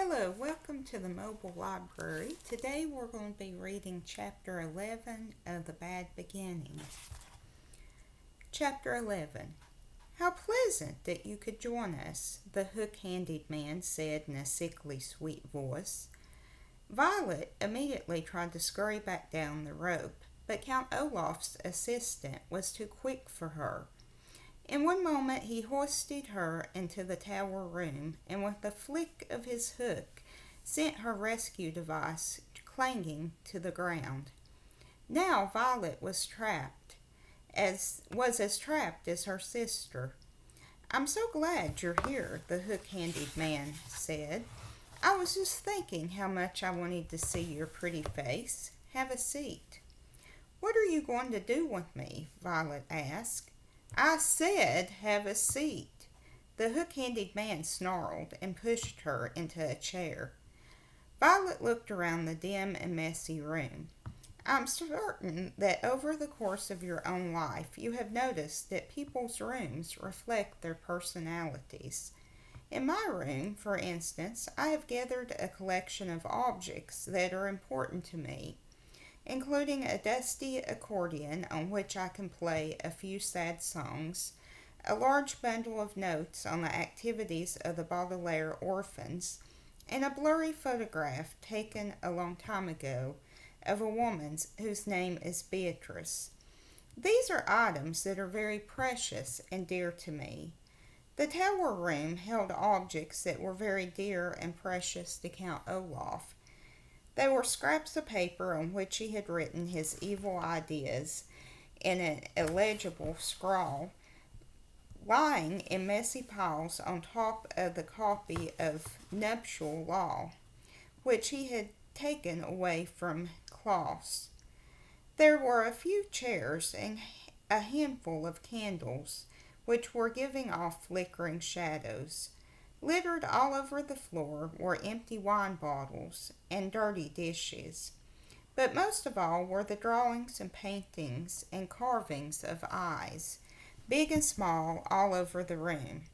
Hello, welcome to the mobile library. Today we're going to be reading Chapter 11 of The Bad Beginning. Chapter 11. How pleasant that you could join us, the hook-handed man said in a sickly sweet voice. Violet immediately tried to scurry back down the rope, but Count Olaf's assistant was too quick for her. In one moment he hoisted her into the tower room, and with a flick of his hook sent her rescue device clanging to the ground. Now Violet was as trapped as her sister. "I'm so glad you're here," the hook-handed man said. "I was just thinking how much I wanted to see your pretty face. Have a seat." "What are you going to do with me?" Violet asked. "I said have a seat." The hook-handed man snarled and pushed her into a chair. Violet looked around the dim and messy room. "I'm certain that over the course of your own life you have noticed that people's rooms reflect their personalities. In my room, for instance, I have gathered a collection of objects that are important to me, including a dusty accordion on which I can play a few sad songs, a large bundle of notes on the activities of the Baudelaire orphans, and a blurry photograph taken a long time ago of a woman whose name is Beatrice. These are items that are very precious and dear to me." The tower room held objects that were very dear and precious to Count Olaf. They were scraps of paper on which he had written his evil ideas in an illegible scrawl, lying in messy piles on top of the copy of Nuptial Law, which he had taken away from Klaus. There were a few chairs and a handful of candles, which were giving off flickering shadows. Littered all over the floor were empty wine bottles and dirty dishes. But most of all were the drawings and paintings and carvings of eyes, big and small, all over the room.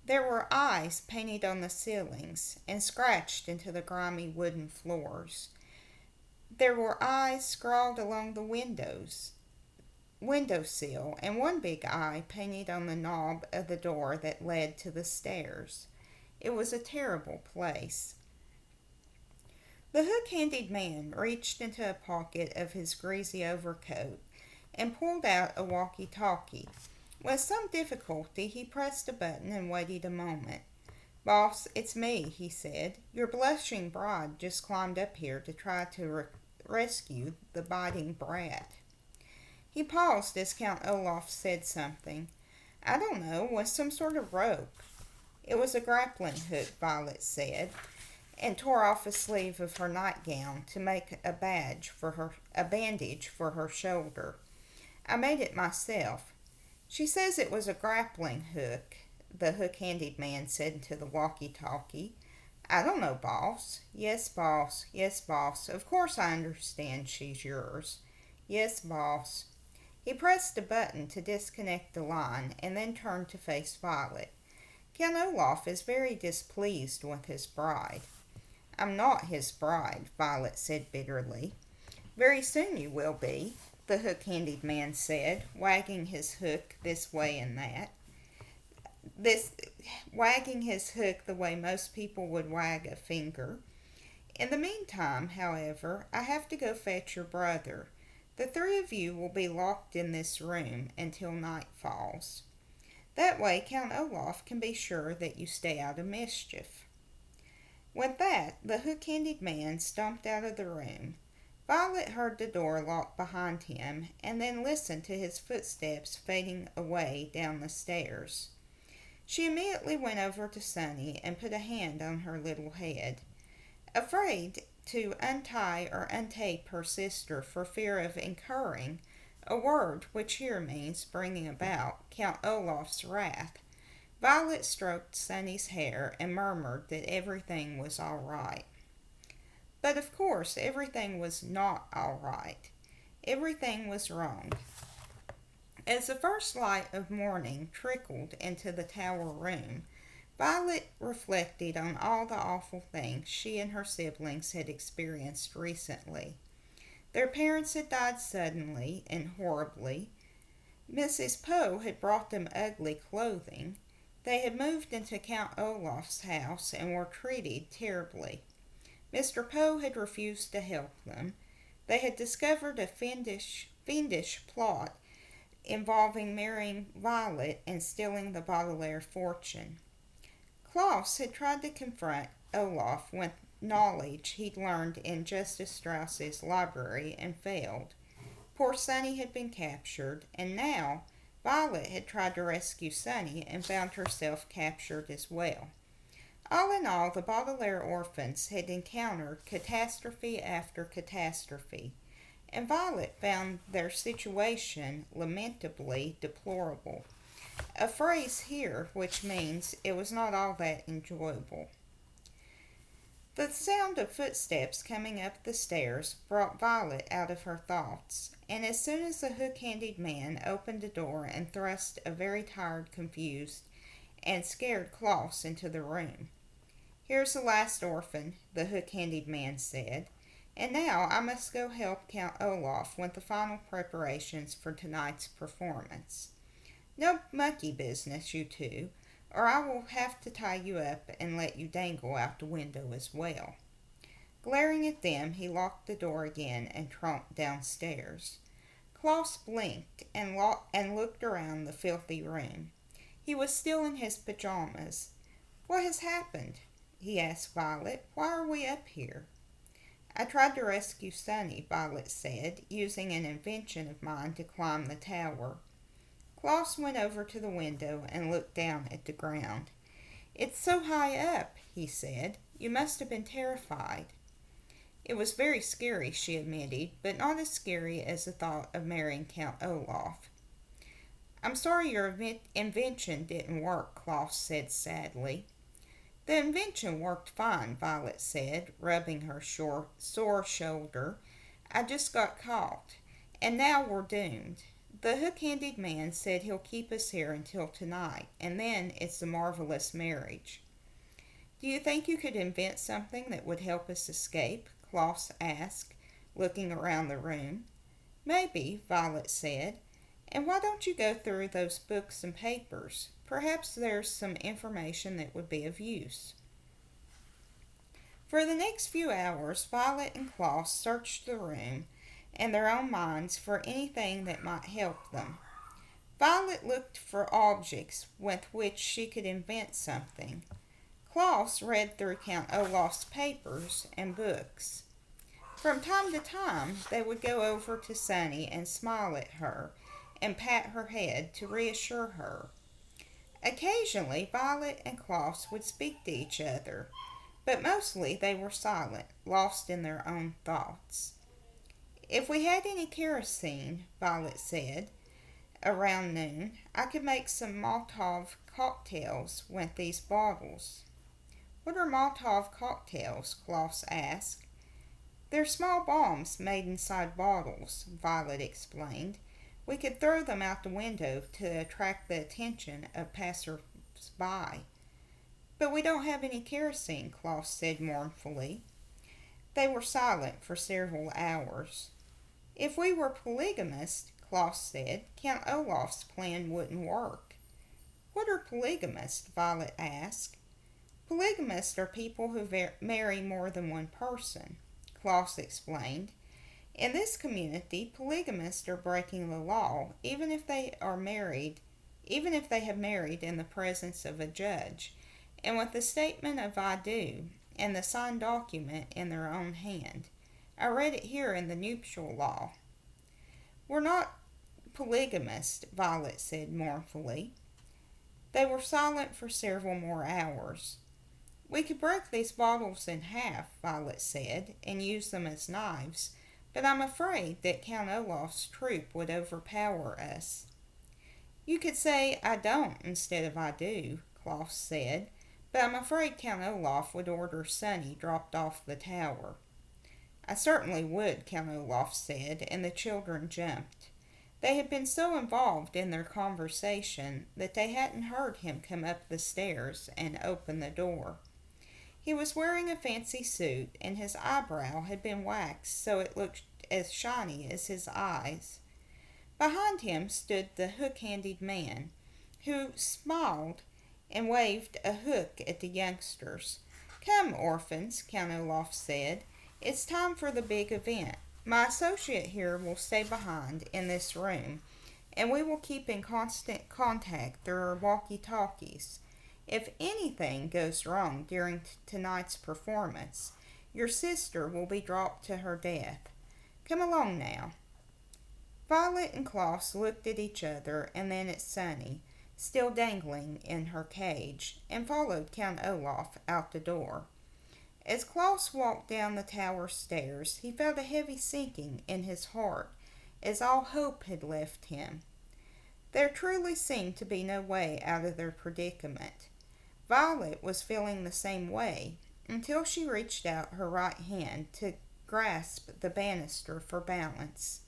There were eyes painted on the ceilings and scratched into the grimy wooden floors. There were eyes scrawled along the windowsill, and one big eye painted on the knob of the door that led to the stairs. It was a terrible place. The hook-handed man reached into a pocket of his greasy overcoat and pulled out a walkie-talkie. With some difficulty he pressed a button and waited a moment. "Boss, it's me," he said. "Your blushing bride just climbed up here to try to rescue the biting brat." He paused as Count Olaf said something. "I don't know, with some sort of rope." "It was a grappling hook," Violet said, and tore off a sleeve of her nightgown to make a bandage for her shoulder. "I made it myself." "She says it was a grappling hook," the hook-handed man said into the walkie-talkie. "I don't know, boss." "Yes, boss. Yes, boss. Of course I understand she's yours." "Yes, boss." He pressed a button to disconnect the line and then turned to face Violet. "Count Olaf is very displeased with his bride." "I'm not his bride," Violet said bitterly. "Very soon you will be," the hook-handed man said, wagging his hook this way and that. Wagging his hook the way most people would wag a finger. "In the meantime, however, I have to go fetch your brother. The three of you will be locked in this room until night falls. That way Count Olaf can be sure that you stay out of mischief." With that, the hook-handed man stumped out of the room. Violet heard the door lock behind him, and then listened to his footsteps fading away down the stairs. She immediately went over to Sunny and put a hand on her little head. Afraid to untie or untape her sister for fear of incurring a word which here means bringing about Count Olaf's wrath, Violet stroked Sunny's hair and murmured that everything was all right. But of course everything was not all right. Everything was wrong. As the first light of morning trickled into the tower room, Violet reflected on all the awful things she and her siblings had experienced recently. Their parents had died suddenly and horribly. Mrs. Poe had brought them ugly clothing. They had moved into Count Olaf's house and were treated terribly. Mr. Poe had refused to help them. They had discovered a fiendish plot involving marrying Violet and stealing the Baudelaire fortune. Klaus had tried to confront Olaf with knowledge he'd learned in Justice Strauss's library and failed. Poor Sunny had been captured, and now Violet had tried to rescue Sunny and found herself captured as well. All in all, the Baudelaire orphans had encountered catastrophe after catastrophe, and Violet found their situation lamentably deplorable. A phrase here which means it was not all that enjoyable. The sound of footsteps coming up the stairs brought Violet out of her thoughts, and as soon as the hook-handed man opened the door and thrust a very tired, confused, and scared Klaus into the room. "Here's the last orphan," the hook-handed man said, "and now I must go help Count Olaf with the final preparations for tonight's performance. No monkey business, you two, or I will have to tie you up and let you dangle out the window as well." Glaring at them, he locked the door again and tromped downstairs. Klaus blinked and looked around the filthy room. He was still in his pajamas. "What has happened?" he asked Violet. "Why are we up here?" "I tried to rescue Sunny," Violet said, "using an invention of mine to climb the tower." Klaus went over to the window and looked down at the ground. "It's so high up," he said. "You must have been terrified." "It was very scary," she admitted, "but not as scary as the thought of marrying Count Olaf." "I'm sorry your invention didn't work," Klaus said sadly. "The invention worked fine," Violet said, rubbing her sore shoulder. "I just got caught, and now we're doomed. The hook-handed man said he'll keep us here until tonight, and then it's a marvelous marriage." "Do you think you could invent something that would help us escape?" Klaus asked, looking around the room. "Maybe," Violet said. "And why don't you go through those books and papers? Perhaps there's some information that would be of use." For the next few hours, Violet and Klaus searched the room and their own minds for anything that might help them. Violet looked for objects with which she could invent something. Klaus read through Count Olaf's papers and books. From time to time, they would go over to Sunny and smile at her and pat her head to reassure her. Occasionally, Violet and Klaus would speak to each other, but mostly they were silent, lost in their own thoughts. "If we had any kerosene," Violet said, around noon, "I could make some Molotov cocktails with these bottles." "What are Molotov cocktails?" Klaus asked. "They're small bombs made inside bottles," Violet explained. "We could throw them out the window to attract the attention of passers-by." "But we don't have any kerosene," Klaus said mournfully. They were silent for several hours. "If we were polygamists," Klaus said, "Count Olaf's plan wouldn't work." "What are polygamists?" Violet asked. "Polygamists are people who marry more than one person," Klaus explained. "In this community, polygamists are breaking the law, even if they have married in the presence of a judge, and with the statement of "I do" and the signed document in their own hand. I read it here in the nuptial law." "We're not polygamists," Violet said mournfully. They were silent for several more hours. "We could break these bottles in half," Violet said, "and use them as knives, but I'm afraid that Count Olaf's troop would overpower us." "You could say 'I don't' instead of 'I do,'" Klaus said, "but I'm afraid Count Olaf would order Sunny dropped off the tower." "I certainly would," Count Olaf said, and the children jumped. They had been so involved in their conversation that they hadn't heard him come up the stairs and open the door. He was wearing a fancy suit, and his eyebrow had been waxed so it looked as shiny as his eyes. Behind him stood the hook-handed man, who smiled and waved a hook at the youngsters. "Come, orphans," Count Olaf said. "It's time for the big event. My associate here will stay behind in this room, and we will keep in constant contact through our walkie-talkies. If anything goes wrong during tonight's performance, your sister will be dropped to her death. Come along now." Violet and Klaus looked at each other and then at Sunny, still dangling in her cage, and followed Count Olaf out the door. As Klaus walked down the tower stairs, he felt a heavy sinking in his heart, as all hope had left him. There truly seemed to be no way out of their predicament. Violet was feeling the same way, until she reached out her right hand to grasp the banister for balance.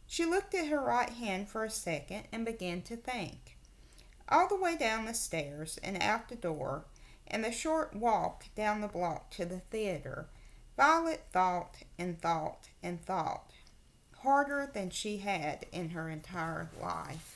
She looked at her right hand for a second and began to think. All the way down the stairs and out the door, and the short walk down the block to the theater, Violet thought and thought and thought, harder than she had in her entire life.